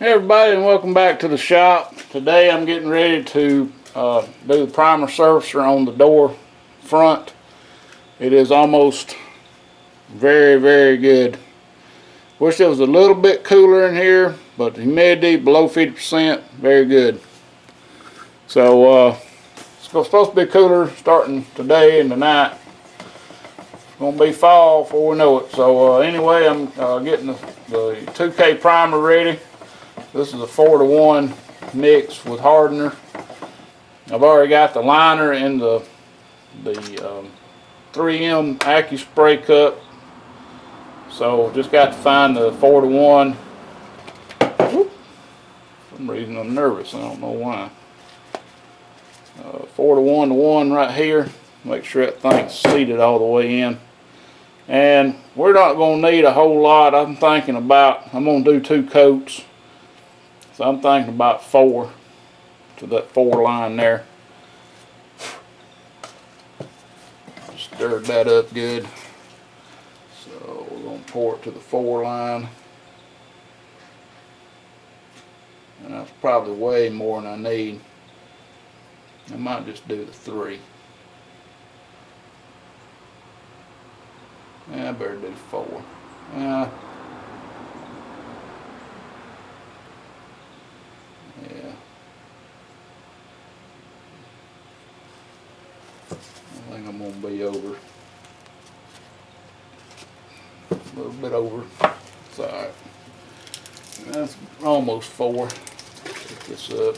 Hey everybody, and welcome back to the shop. Today I'm getting ready to do the primer surfacer on the door front. It is almost very good. Wish it was a little bit cooler in here, but the humidity below 50%, very good. So it's supposed to be cooler starting today and tonight. It's going to be fall before we know it. So anyway, I'm getting the 2K primer ready. This is a 4-to-1 mix with hardener. I've already got the liner in the 3M Accuspray cup. So just got to find the 4-to-1. For some reason I'm nervous, I don't know why. 4-to-1 to 1 right here. Make sure that thing's seated all the way in. And we're not going to need a whole lot. I'm going to do 2 coats. So I'm thinking about 4 to that 4 line there. Stirred that up good. So we're going to pour it to the 4 line. And that's probably way more than I need. I might just do the 3. Yeah, I better do 4. Yeah. I think I'm going to be over. A little bit over. It's alright. That's almost 4. Pick this up.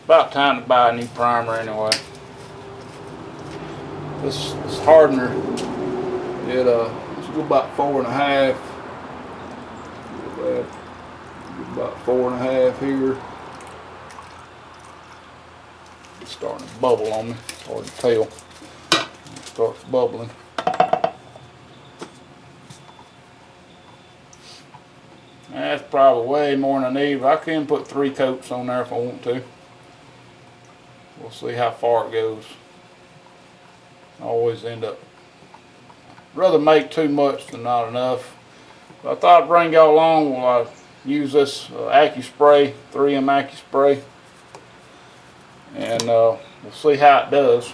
About time to buy a new primer anyway. This hardener, let's go about 4.5. About 4.5 here. It's starting to bubble on me. It's hard to tell. It starts bubbling. That's probably way more than I need, but I can put 3 coats on there if I want to. We'll see how far it goes. I always end up rather make too much than not enough. But I thought I'd bring y'all along while I use this Accuspray, 3M Accuspray, and we'll see how it does.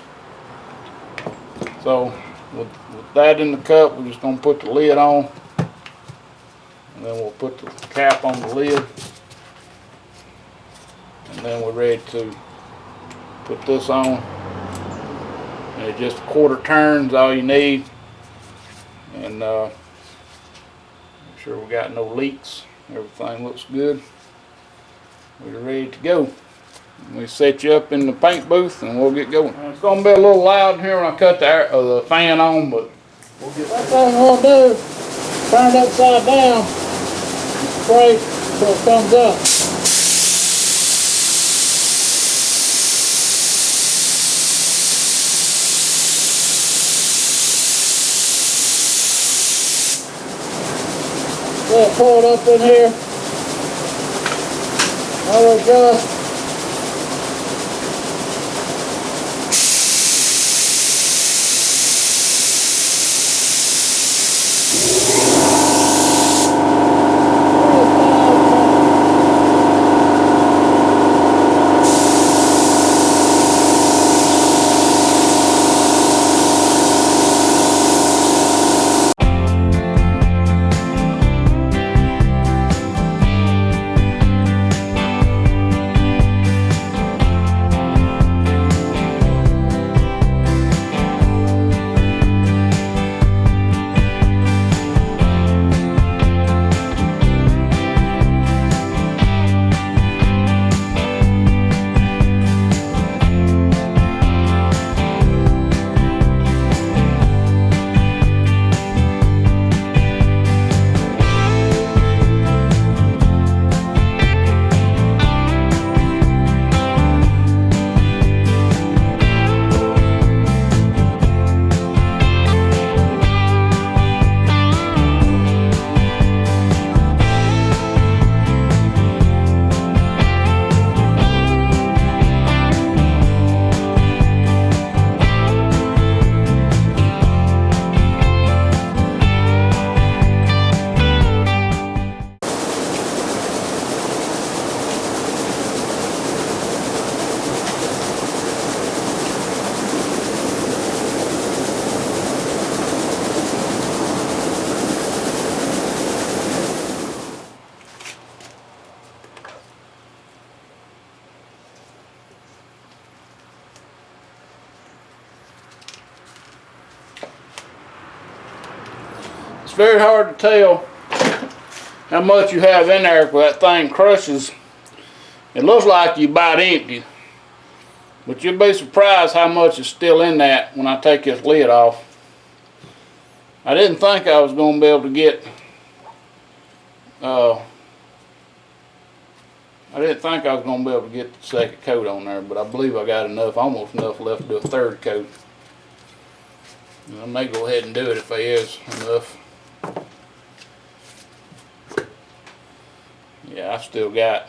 So with that in the cup, we're just going to put the lid on, and then we'll put the cap on the lid, and then we're ready to put this on. And it's just 1/4 turns, all you need, and make sure we got no leaks. Everything looks good. We're ready to go. We set you up in the paint booth and we'll get going. It's going to be a little loud here when I cut the fan on, but we'll get that thing we'll do. Turn it upside down and spray until it comes up. We'll pour it up in here. There we go. It's very hard to tell how much you have in there when that thing crushes. It looks like you about empty, but you'll be surprised how much is still in that when I take this lid off. I didn't think I was going to be able to get the second coat on there, but I believe I got enough, almost enough left to do a third coat. And I may go ahead and do it if there is enough. Yeah, I still got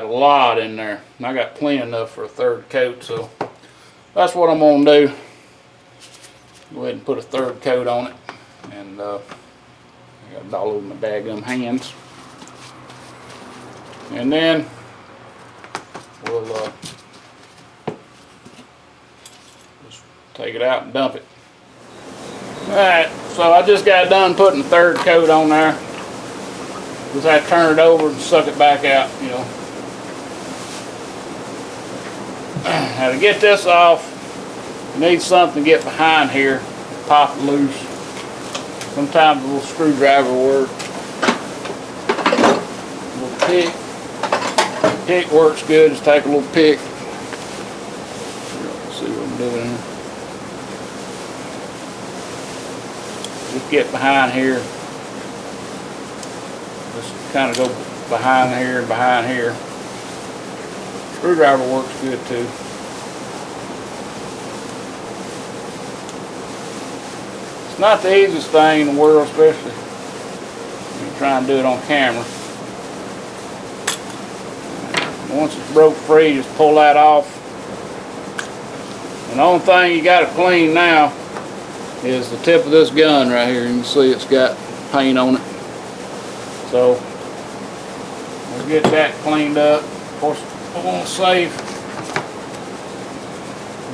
a lot in there, and I got plenty enough for a third coat, so that's what I'm gonna do. Go ahead and put a third coat on it, and I got it all over my daggum hands. And then we'll just take it out and dump it. Alright, so I just got done putting the third coat on there. Just have to turn it over and suck it back out, you know. Now to get this off, you need something to get behind here, pop it loose. Sometimes a little screwdriver will work. A little pick. Pick works good, just take a little pick. Let's see what I'm doing here. Just get behind here. Just kind of go behind here and behind here. Screwdriver works good too. It's not the easiest thing in the world, especially when you try and do it on camera. Once it's broke free, just pull that off. And the only thing you got to clean now is the tip of this gun right here. You can see it's got paint on it. So we'll get that cleaned up. Of course, I want to save.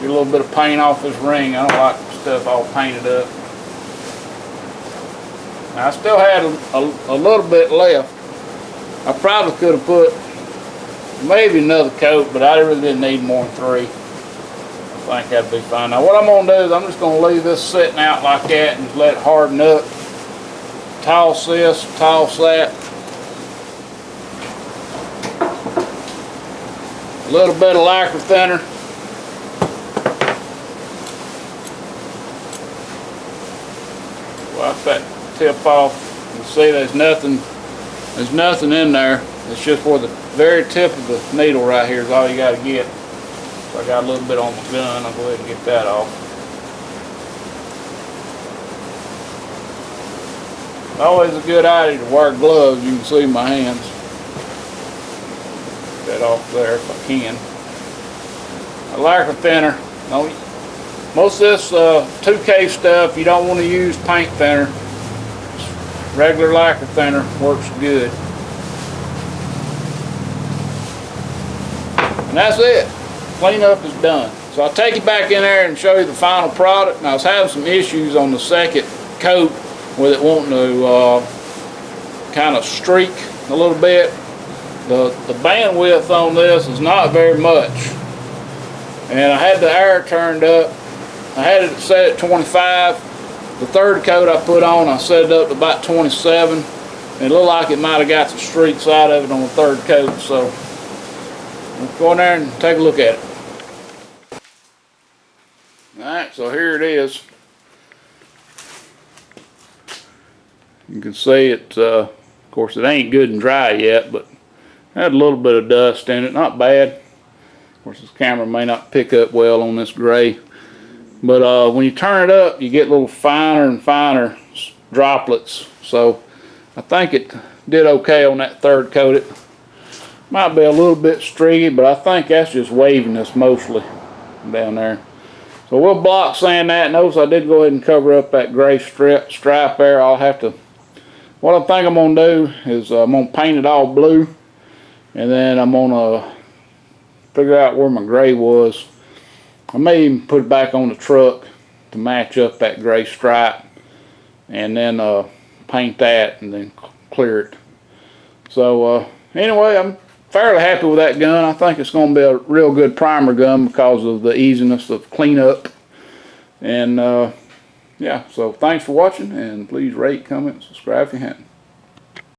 Get a little bit of paint off this ring. I don't like stuff all painted up. Now, I still had a little bit left. I probably could have put maybe another coat, but I really didn't need more than 3. I think that'd be fine. Now what I'm going to do is I'm just going to leave this sitting out like that and just let it harden up. Toss this, toss that. A little bit of lacquer thinner. Wipe that tip off. You see there's nothing in there. It's just for the very tip of the needle right here is all you got to get. So I got a little bit on my gun. I'll go ahead and get that off. It's always a good idea to wear gloves. You can see my hands. Get that off there if I can. A lacquer thinner. Most of this 2K stuff, you don't want to use paint thinner. Regular lacquer thinner works good. And that's it. Cleanup is done. So I'll take you back in there and show you the final product. Now I was having some issues on the second coat with it wanting to kind of streak a little bit. The bandwidth on this is not very much. And I had the air turned up. I had it set at 25. The third coat I put on, I set it up to about 27. And it looked like it might have got some streaks out of it on the third coat. So let's go in there and take a look at it. Alright, so here it is. You can see it, of course it ain't good and dry yet, but it had a little bit of dust in it, not bad. Of course this camera may not pick up well on this gray. But when you turn it up, you get little finer and finer droplets. So I think it did okay on that third coat. It might be a little bit streaky, but I think that's just waviness mostly down there. So we'll block sand that. Notice I did go ahead and cover up that gray stripe there. I'll have to, what I think I'm going to do is I'm going to paint it all blue. And then I'm going to figure out where my gray was. I may even put it back on the truck to match up that gray stripe. And then paint that and then clear it. So anyway, I'm fairly happy with that gun. I think it's going to be a real good primer gun because of the easiness of cleanup. And yeah, so thanks for watching, and please rate, comment, subscribe if you haven't.